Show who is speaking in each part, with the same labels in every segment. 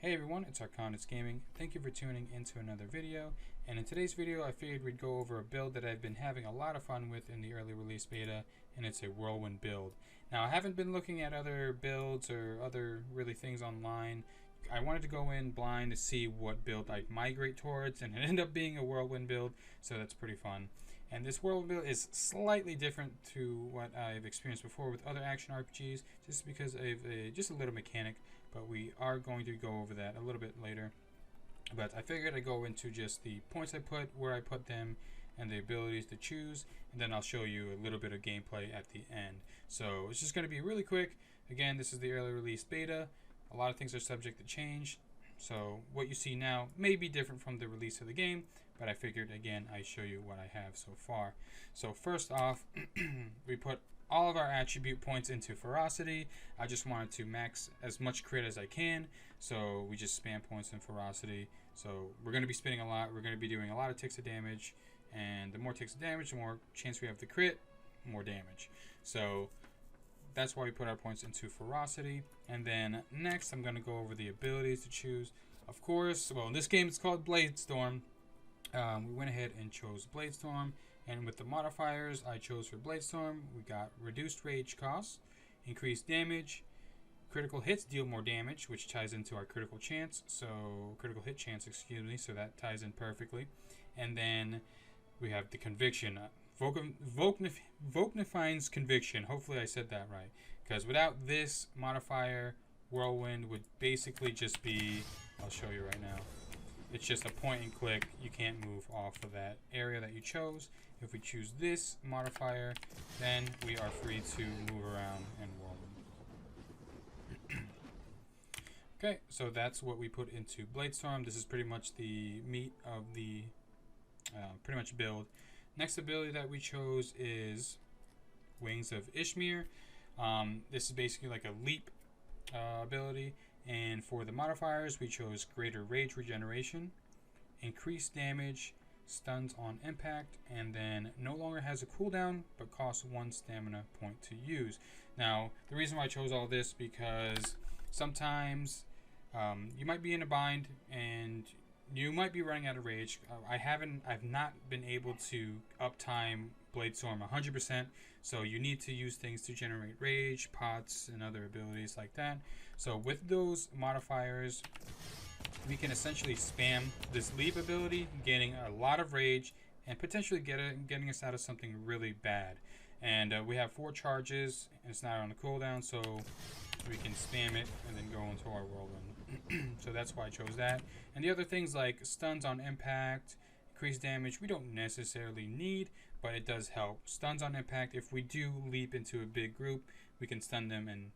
Speaker 1: Hey everyone, it's Arkondus Gaming. Thank you for tuning into another video. And in today's video, I figured we'd go over a build that I've been having a lot of fun with in the early release beta, and it's a Whirlwind build. Now, I haven't been looking at other builds or other really things online. I wanted to go in blind to see what build I'd migrate towards, and it ended up being a Whirlwind build, so that's pretty fun. And this Whirlwind build is slightly different to what I've experienced before with other action RPGs, just because of just a little mechanic. But we are going to go over that a little bit later. But I figured I'd go into just the points I put, where I put them, and the abilities to choose, and then I'll show you a little bit of gameplay at the end. So it's just going to be really quick. Again, this is the early release beta. A lot of things are subject to change. So what you see now may be different from the release of the game, but I figured again I show you what I have so far. So first off, we put all of our attribute points into ferocity. I just wanted to max as much crit as I can, so we just spam points in ferocity. So we're going to be spinning a lot, we're going to be doing a lot of ticks of damage, and the more ticks of damage, the more chance we have to crit, more damage. So that's why we put our points into ferocity. And then next I'm going to go over the abilities to choose. Of course, well, in this game it's called Bladestorm. We went ahead and chose Bladestorm. And with the modifiers I chose for Bladestorm, we got reduced rage cost, increased damage, critical hits deal more damage, which ties into our critical chance. So critical hit chance, excuse me. So that ties in perfectly. And then we have the conviction, Volcnifine's conviction. Hopefully I said that right, because without this modifier, Whirlwind would basically just be, I'll show you right now. It's just a point and click. You can't move off of that area that you chose. If we choose this modifier, then we are free to move around and Whirlwind. Okay, so that's what we put into Bladestorm. This is pretty much the meat of the pretty much build. Next ability that we chose is Wings of Ishmir. This is basically like a leap ability. And for the modifiers, we chose Greater Rage Regeneration, Increased Damage, Stuns on Impact, and then no longer has a cooldown, but costs 1 stamina point to use. Now, the reason why I chose all this, because sometimes you might be in a bind and you might be running out of rage. I've not been able to uptime Bladestorm 100%, so you need to use things to generate rage, pots, and other abilities like that. So with those modifiers, we can essentially spam this leap ability, gaining a lot of rage, and potentially getting us out of something really bad. And we have 4 charges, and it's not on a cooldown, so we can spam it and then go into our Whirlwind. So that's why I chose that. And the other things like stuns on impact, increased damage, we don't necessarily need, but it does help. Stuns on impact, if we do leap into a big group, we can stun them and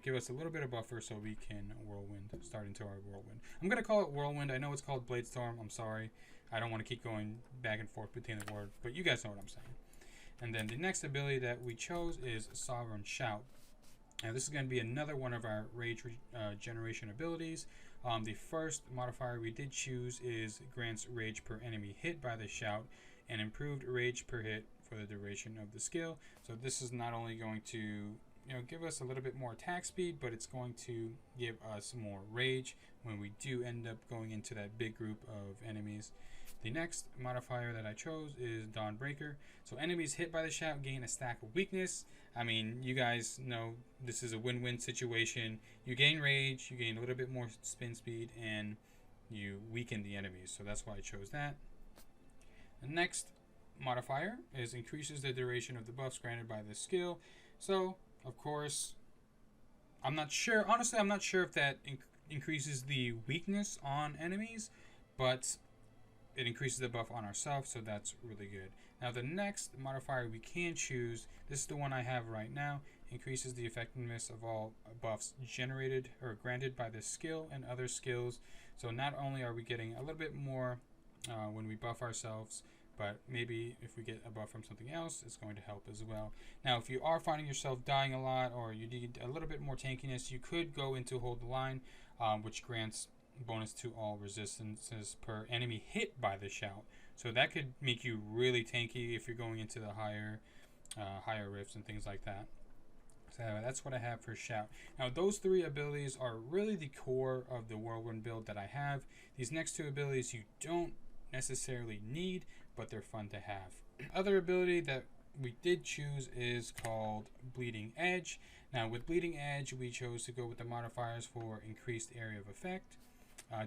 Speaker 1: give us a little bit of buffer so we can Whirlwind, start into our Whirlwind. I'm going to call it Whirlwind. I know it's called Bladestorm. I'm sorry. I don't want to keep going back and forth between the word, but you guys know what I'm saying. And then the next ability that we chose is Sovereign Shout. Now this is going to be another one of our rage generation abilities. The first modifier we did choose is grants rage per enemy hit by the shout and improved rage per hit for the duration of the skill. So this is not only going to give us a little bit more attack speed, but it's going to give us more rage when we do end up going into that big group of enemies. The next modifier that I chose is Dawnbreaker. So enemies hit by the shout gain a stack of weakness. I mean, you guys know this is a win-win situation. You gain rage, you gain a little bit more spin speed, and you weaken the enemies. So that's why I chose that. The next modifier is increases the duration of the buffs granted by the skill. So of course, I'm not sure. Honestly, I'm not sure if that increases the weakness on enemies, but it increases the buff on ourselves, so that's really good. Now the next modifier we can choose, this is the one I have right now, increases the effectiveness of all buffs generated or granted by this skill and other skills. So not only are we getting a little bit more when we buff ourselves, but maybe if we get a buff from something else, it's going to help as well. Now, if you are finding yourself dying a lot or you need a little bit more tankiness, you could go into Hold the Line, which grants bonus to all resistances per enemy hit by the shout. So that could make you really tanky if you're going into the higher rifts and things like that. So that's what I have for Shout. Now those 3 abilities are really the core of the Whirlwind build that I have. These next 2 abilities you don't necessarily need, but they're fun to have. Other ability that we did choose is called Bleeding Edge. Now with Bleeding Edge we chose to go with the modifiers for increased area of effect.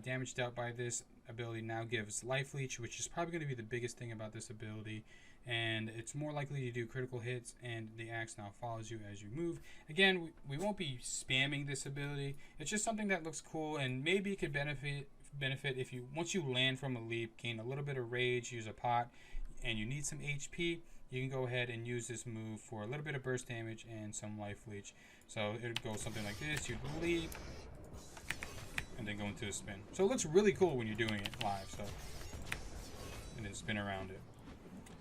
Speaker 1: Damage dealt by this ability now gives life leech, which is probably going to be the biggest thing about this ability, and it's more likely to do critical hits, and the axe now follows you as you move. Again, we won't be spamming this ability. It's just something that looks cool, and maybe it could benefit if you, once you land from a leap, gain a little bit of rage, use a pot, and you need some HP, you can go ahead and use this move for a little bit of burst damage and some life leech. So it would go something like this: you leap and then go into a spin. So it looks really cool when you're doing it live. So and then spin around it.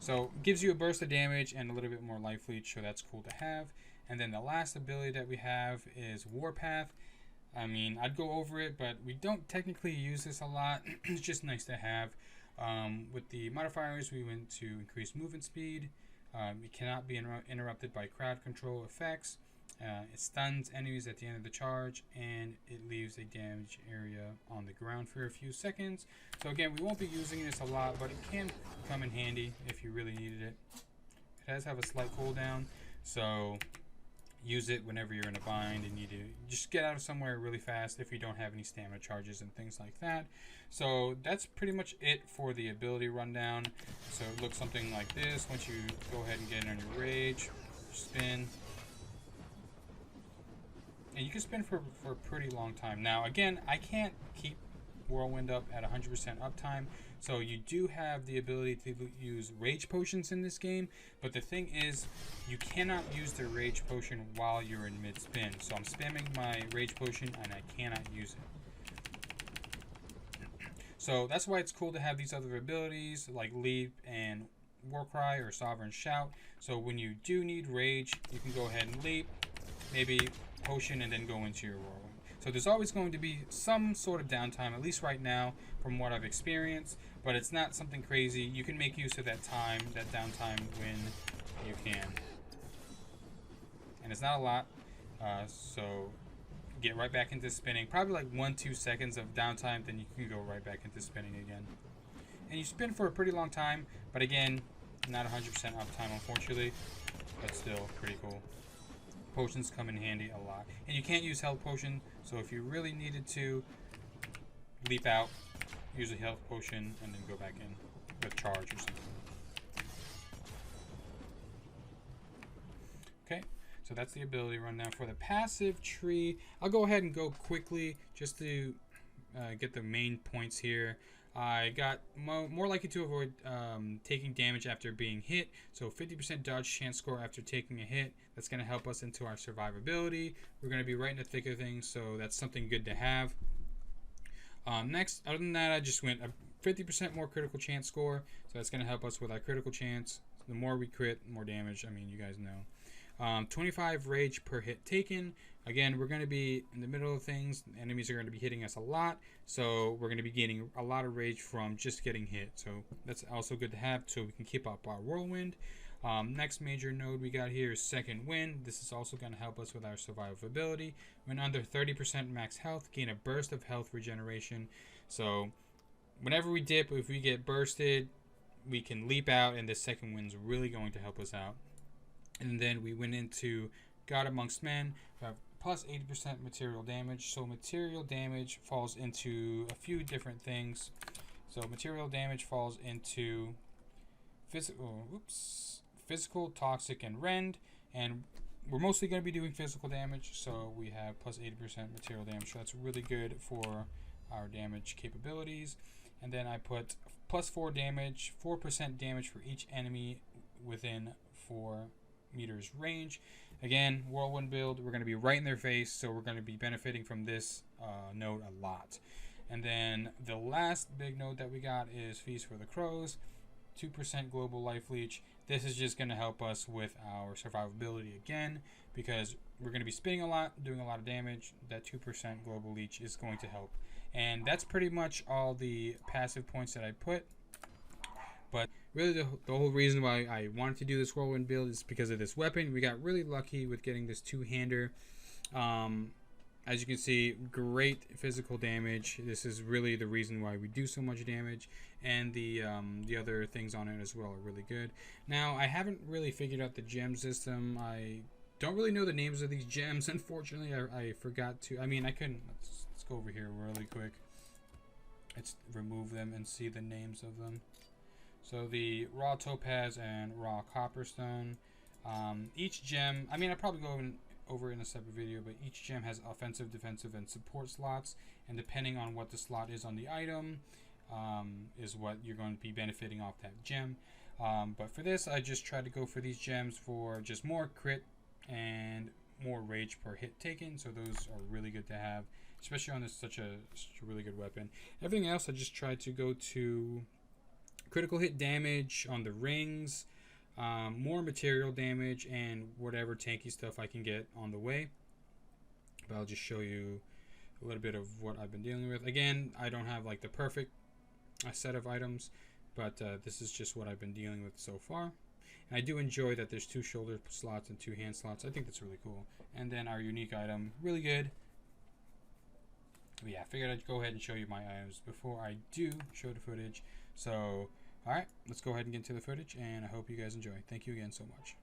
Speaker 1: So it gives you a burst of damage and a little bit more life leech, so that's cool to have. And then the last ability that we have is Warpath. I mean, I'd go over it, but we don't technically use this a lot. It's just nice to have. With the modifiers, we went to increase movement speed. It cannot be interrupted by crowd control effects. It stuns enemies at the end of the charge, and it leaves a damage area on the ground for a few seconds. So again, we won't be using this a lot, but it can come in handy if you really needed it. It does have a slight cooldown, so use it whenever you're in a bind and need to just get out of somewhere really fast if you don't have any stamina charges and things like that. So that's pretty much it for the ability rundown. So it looks something like this. Once you go ahead and get in on your rage, spin. And you can spin for a pretty long time. Now, again, I can't keep Whirlwind up at 100% uptime, so you do have the ability to use rage potions in this game, but the thing is, you cannot use the rage potion while you're in mid-spin. So I'm spamming my rage potion, and I cannot use it. So that's why it's cool to have these other abilities, like Leap and Warcry or Sovereign Shout. So when you do need rage, you can go ahead and Leap, maybe potion, and then go into your Whirlwind. So there's always going to be some sort of downtime, at least right now from what I've experienced, but it's not something crazy. You can make use of that time, that downtime, when you can. And it's not a lot, so get right back into spinning. Probably like 1-2 seconds of downtime, then you can go right back into spinning again. And you spin for a pretty long time, but again, not 100% uptime unfortunately, but still pretty cool. Potions come in handy a lot. And you can't use health potion, so if you really needed to leap out, use a health potion, and then go back in with charge or something. Okay, so that's the ability rundown. For the passive tree, I'll go ahead and go quickly just to get the main points here. I got more likely to avoid taking damage after being hit. So 50% dodge chance score after taking a hit. That's going to help us into our survivability. We're going to be right in the thick of things, so that's something good to have. Next, other than that, I just went a 50% more critical chance score. So that's going to help us with our critical chance. The more we crit, the more damage. I mean, you guys know. 25 rage per hit taken. Again, we're going to be in the middle of things. Enemies are going to be hitting us a lot, so we're going to be gaining a lot of rage from just getting hit. So that's also good to have, so we can keep up our Whirlwind. Next major node we got here is Second Wind. This is also going to help us with our survivability. When under 30% max health, gain a burst of health regeneration. So whenever we dip, if we get bursted, we can leap out, and this Second Wind's really going to help us out. And then we went into God Amongst Men. We have plus 80% material damage. So material damage falls into a few different things. So material damage falls into physical, toxic, and rend. And we're mostly going to be doing physical damage. So we have plus 80% material damage. So that's really good for our damage capabilities. And then I put plus 4 damage, 4% damage for each enemy within 4 meters range. Again, Whirlwind build, we're going to be right in their face, so we're going to be benefiting from this node a lot. And then the last big node that we got is Feast for the Crows, 2% global life leech. This is just going to help us with our survivability again, because we're going to be spinning a lot, doing a lot of damage. That 2% global leech is going to help. And that's pretty much all the passive points that I put. But really the whole reason why I wanted to do this Whirlwind build is because of this weapon. We got really lucky with getting this two-hander. As you can see, great physical damage. This is really the reason why we do so much damage, and the other things on it as well are really good. Now, I haven't really figured out the gem system. I don't really know the names of these gems, unfortunately. I forgot to. I mean, I couldn't. Let's go over here really quick. Let's remove them and see the names of them. So the raw topaz and raw copperstone. Each gem, I mean, I'll probably go over in a separate video, but each gem has offensive, defensive, and support slots, and depending on what the slot is on the item, is what you're going to be benefiting off that gem. But for this, I just tried to go for these gems for just more crit and more rage per hit taken, so those are really good to have, especially on this such a really good weapon. Everything else, I just tried to go to critical hit damage on the rings, more material damage, and whatever tanky stuff I can get on the way. But I'll just show you a little bit of what I've been dealing with. Again, I don't have like the perfect set of items, but this is just what I've been dealing with so far. And I do enjoy that there's 2 shoulder slots and 2 hand slots. I think that's really cool. And then our unique item, really good. But yeah, I figured I'd go ahead and show you my items before I do show the footage. So, alright, let's go ahead and get into the footage, and I hope you guys enjoy. Thank you again so much.